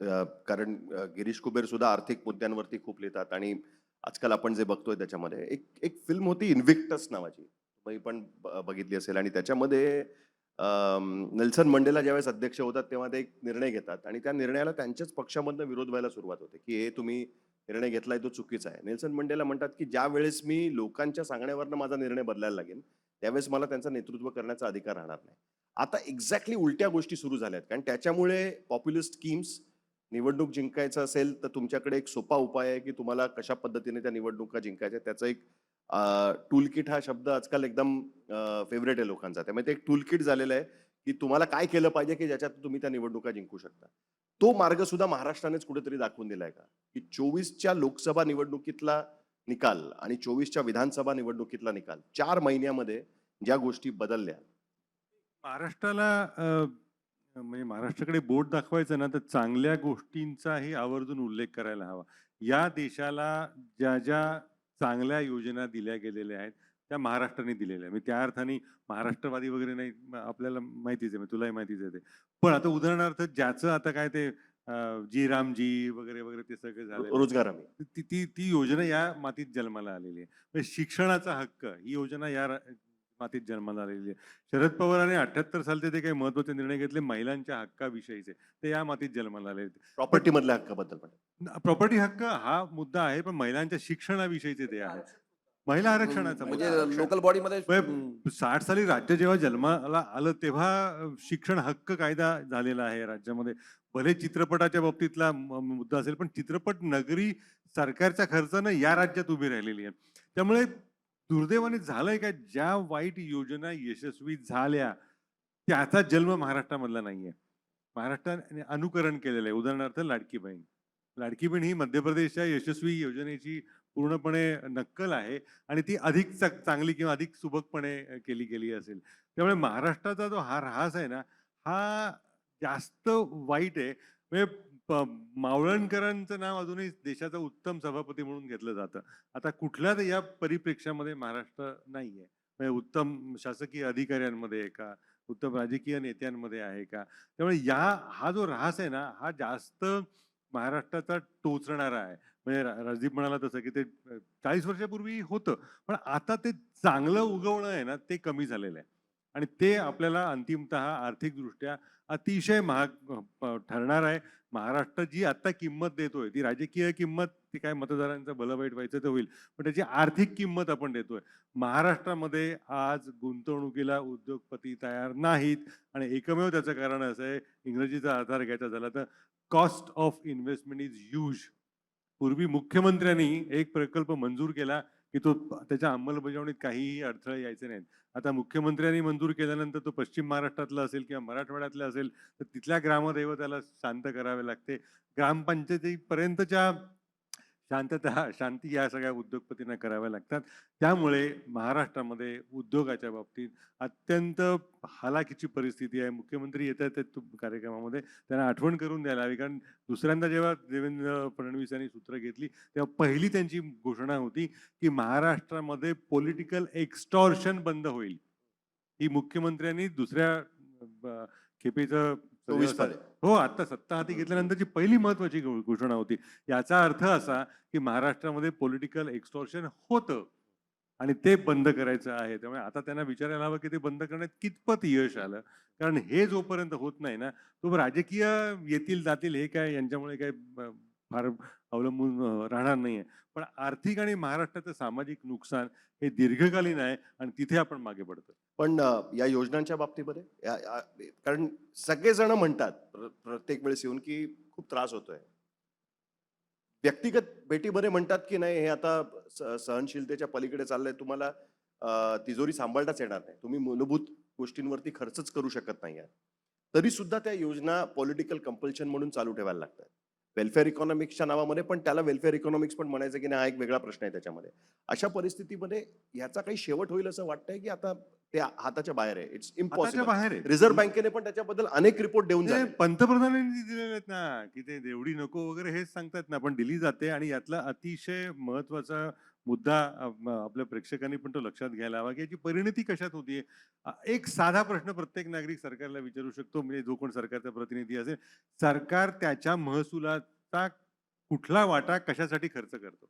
कारण गिरीश कुबेर सुद्धा आर्थिक मुद्द्यांवरती खूप लिहितात आणि आजकाल आपण जे बघतोय त्याच्यामध्ये एक एक फिल्म होती इन्व्हिक्टस नावाची. तुम्ही पण बघितली असेल आणि त्याच्यामध्ये नेल्सन मंडेला ज्यावेळेस अध्यक्ष होतात तेव्हा ते एक निर्णय घेतात आणि त्या निर्णयाला त्यांच्याच पक्षामधनं विरोध व्हायला सुरुवात होते, की हे तुम्ही निर्णय घेतलाय तो चुकीचा आहे. नेल्सन मंडेला म्हणतात, की ज्यावेळेस मी लोकांच्या सांगण्यावरनं माझा निर्णय बदलायला लागेल, त्यावेळेस मला त्यांचं नेतृत्व करण्याचा अधिकार राहणार नाही. आता एक्झॅक्टली उलट्या गोष्टी सुरू झाल्यात. कारण त्याच्यामुळे पॉप्युलिस्ट स्कीम्स निवडणूक जिंकायचं असेल, तर तुमच्याकडे एक सोपा उपाय आहे, की तुम्हाला कशा पद्धतीने त्या निवडणुका जिंकायच्या त्याचा एक टूल किट हा शब्द आजकाल एकदम फेव्हरेट आहे लोकांचा. त्यामुळे ते एक टूल किट झालेलं आहे, की तुम्हाला काय केलं पाहिजे, की ज्याच्यात तुम्ही त्या निवडणुका जिंकू शकता. तो मार्ग सुद्धा महाराष्ट्रानेच कुठेतरी दाखवून दिलाय का? की 24च्या लोकसभा निवडणुकीतला निकाल आणि 24च्या विधानसभा निवडणुकीतला निकाल 4 महिन्यामध्ये ज्या गोष्टी बदलल्या. महाराष्ट्राला म्हणजे महाराष्ट्राकडे बोट दाखवायचं ना, तर चांगल्या गोष्टींचाही आवर्जून उल्लेख करायला हवा. या देशाला ज्या ज्या चांगल्या योजना दिल्या गेलेल्या आहेत, त्या महाराष्ट्राने दिलेल्या आहेत. मी त्या अर्थाने महाराष्ट्रवादी वगैरे नाही, आपल्याला माहितीच आहे, तुलाही माहितीच आहे ते. पण आता उदाहरणार्थ ज्याचं आता काय ते जी रामजी वगैरे वगैरे ते सगळं झालेलं आहे. रोजगार हमी. ती ती ती योजना या मातीत जन्माला आलेली आहे. म्हणजे शिक्षणाचा हक्क ही योजना या मातीत जन्माला आलेली आहे. शरद पवारांनी 78 सालचे ते काही महत्वाचे निर्णय घेतले महिलांच्या हक्काविषयीचे, ते या मातीत जन्माला आले. पण प्रॉपर्टी मधल्या हक्काबद्दल पण. प्रॉपर्टी हक्क हा मुद्दा आहे, पण महिलांच्या शिक्षणाविषयीचे ते आहे. महिला आरक्षणाचा म्हणजे मुद्दा. लोकल बॉडीमध्ये 60 साली राज्य जेव्हा जन्माला आलं तेव्हा शिक्षण हक्क कायदा झालेला आहे राज्यामध्ये. भले चित्रपटाच्या बाबतीतला मुद्दा असेल, पण चित्रपट नगरी सरकारच्या खर्चानं या राज्यात उभी राहिलेली आहे. त्यामुळे दुर्दैवाने झालंय काय, ज्या वाईट योजना यशस्वी झाल्या त्याचा जन्म महाराष्ट्रामधला नाहीये. महाराष्ट्राने अनुकरण केलेलं आहे. उदाहरणार्थ लाडकी बहीण. लाडकी बहीण ही मध्य प्रदेशच्या यशस्वी योजनेची पूर्णपणे नक्कल आहे आणि ती अधिक चांगली किंवा अधिक सुबकपणे केली गेली असेल. त्यामुळे महाराष्ट्राचा जो हा ऱ्हास आहे ना, हा जास्त वाईट आहे. म्हणजे मावळणकरांचं नाव अजूनही देशाचा उत्तम सभापती म्हणून घेतलं जातं. आता कुठल्याच या परिप्रेक्ष्यामध्ये महाराष्ट्र नाहीये. म्हणजे उत्तम शासकीय अधिकाऱ्यांमध्ये आहे का? उत्तम राजकीय नेत्यांमध्ये आहे का? त्यामुळे हा जो ऱ्हास आहे ना, हा जास्त महाराष्ट्राचा टोचणारा आहे. म्हणजे राजदीप म्हणाला तसं, की ते 40 वर्षापूर्वी होतं. पण आता ते चांगलं उगवणं आहे ना, ते कमी झालेलं आहे. आणि ते आपल्याला अंतिमतः आर्थिकदृष्ट्या अतिशय महाग ठरणार आहे. महाराष्ट्र जी आता किंमत देतोय, ती राजकीय किंमत, ती काय मतदारांचं भलं वाईट व्हायचं तर होईल. पण त्याची आर्थिक किंमत आपण देतोय. महाराष्ट्रामध्ये आज गुंतवणुकीला उद्योगपती तयार नाहीत आणि एकमेव त्याचं कारण असं आहे, इंग्रजीचा आधार घ्यायचा झाला तर cost of investment is huge. पूर्वी मुख्यमंत्र्यांनी एक प्रकल्प मंजूर केला, की तो त्याच्या अंमलबजावणीत काहीही अडथळे यायचे नाहीत. आता मुख्यमंत्र्यांनी मंजूर केल्यानंतर तो पश्चिम महाराष्ट्रातला असेल किंवा मराठवाड्यातला असेल, तर तिथल्या ग्रामदैवताला शांत करावे लागते. ग्रामपंचायतीपर्यंतच्या शांती या सगळ्या उद्योगपतींना कराव्या लागतात. त्यामुळे महाराष्ट्रामध्ये उद्योगाच्या बाबतीत अत्यंत हालाखीची परिस्थिती आहे. मुख्यमंत्री येत आहेत कार्यक्रमामध्ये, त्यांना आठवण करून द्यायला हवी. कारण दुसऱ्यांदा जेव्हा देवेंद्र फडणवीस यांनी सूत्र घेतली, तेव्हा पहिली त्यांची घोषणा होती, की महाराष्ट्रामध्ये पॉलिटिकल एक्स्टॉर्शन बंद होईल. ही मुख्यमंत्र्यांनी दुसऱ्या खेपेचं 24 मध्ये. हो, आता सत्ता हाती घेतल्यानंतरची पहिली महत्वाची घोषणा होती. याचा अर्थ असा, की महाराष्ट्रामध्ये पॉलिटिकल एक्स्टॉर्शन होतं आणि ते बंद करायचं आहे. त्यामुळे आता त्यांना विचारायला हवं, की ते बंद करण्यात कितपत यश आलं. कारण हे जोपर्यंत होत नाही ना, तो राजकीय येतील जातील हे काय यांच्यामुळे काय फार अवलंबून राहणार नाहीये. पण आर्थिक आणि महाराष्ट्राचं सामाजिक नुकसान हे दीर्घकालीन आहे आणि तिथे आपण मागे पडतो. पण या योजनांच्या बाबतीमध्ये कारण सगळेजण म्हणतात प्रत्येक वेळेस येऊन की खूप त्रास होतोय. व्यक्तिगत भेटीमध्ये म्हणतात की नाही हे आता सहनशीलतेच्या पलीकडे चाललंय, तुम्हाला तिजोरी सांभाळताच येणार नाही, तुम्ही मूलभूत गोष्टींवरती खर्चच करू शकत नाही आहात. तरी सुद्धा त्या योजना पॉलिटिकल कंपल्शन म्हणून चालू ठेवायला लागतात. वेलफेअर इकॉनॉमिक्सच्या नावामध्ये पण त्याला वेलफेअर इकॉनॉमिक्स पण म्हणायचं की नाही, हा एक वेगळा प्रश्न आहे त्याच्यामध्ये. अशा परिस्थितीमध्ये ह्याचा काही शेवट होईल असं वाटतंय की आता ते हाताच्या बाहेर आहे, इट्स हाताच्या इम्पॉसिबल. बाहेर आहे. रिझर्व्ह बँकेने पण त्याच्याबद्दल अनेक रिपोर्ट देऊन ते झाले. पंतप्रधानांनी दिलेले आहेत ना, की ते एवढी नको वगैरे हेच सांगतात ना, पण दिली जाते आणि यातला अतिशय महत्वाचा मुद्दा आपल्या प्रेक्षकांनी पण तो लक्षात घ्यायला हवा, की याची परिणती कशात होतीये. एक साधा प्रश्न प्रत्येक नागरिक सरकारला विचारू शकतो, म्हणजे जो कोण सरकारचा प्रतिनिधी असेल, सरकार त्याच्या महसुलाचा कुठला वाटा कशासाठी खर्च करतो?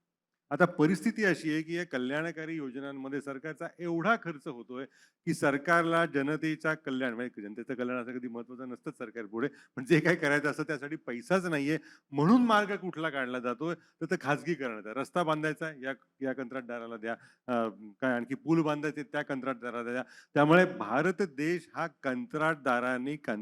आता परिस्थिती अशी आहे, की या कल्याणकारी योजनांमध्ये सरकारचा एवढा खर्च होतोय, की सरकारला जनतेचा कल्याण, म्हणजे जनतेचं कल्याण असं कधी महत्त्वाचं नसतं सरकार पुढे, पण जे काही करायचं असतं त्यासाठी पैसाच नाहीये. म्हणून मार्ग कुठला काढला जातोय, तर ते खाजगीकरणाचा. रस्ता बांधायचा या या कंत्राटदाराला द्या. काय आणखी पूल बांधायचे त्या कंत्राटदाराला द्या. त्यामुळे भारत देश हा कंत्राटदारांसाठी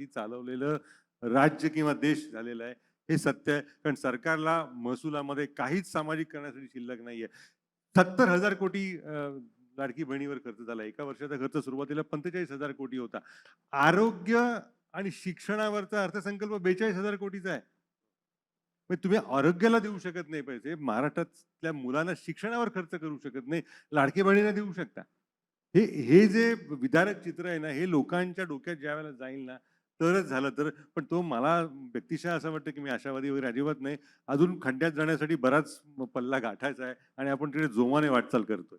चालवलेलं राज्य किंवा देश झालेला आहे. हे सत्य आहे. कारण सरकारला महसुलामध्ये काहीच सामाजिक करण्यासाठी शिल्लक नाहीये. 70,000 कोटी लाडकी बहिणीवर खर्च झाला. एका वर्षाचा खर्च सुरुवातीला 45,000 कोटी होता. आरोग्य आणि शिक्षणावरचा अर्थसंकल्प 42,000 कोटीचा आहे. मग तुम्ही आरोग्याला देऊ शकत नाही पैसे. महाराष्ट्रातल्या मुलांना शिक्षणावर खर्च करू शकत नाही. लाडकी बहिणीला देऊ शकता. हे हे जे विदारक चित्र आहे ना, हे लोकांच्या डोक्यात ज्यावेळेला जाईल ना, तरच झालं तर. पण तो मला व्यक्तिशः असं वाटतं, की मी आशावादी वगैरे अजिबात नाही. अजून खड्ड्यात जाण्यासाठी बराच पल्ला गाठायचा आहे आणि आपण तिकडे जोमाने वाटचाल करतोय.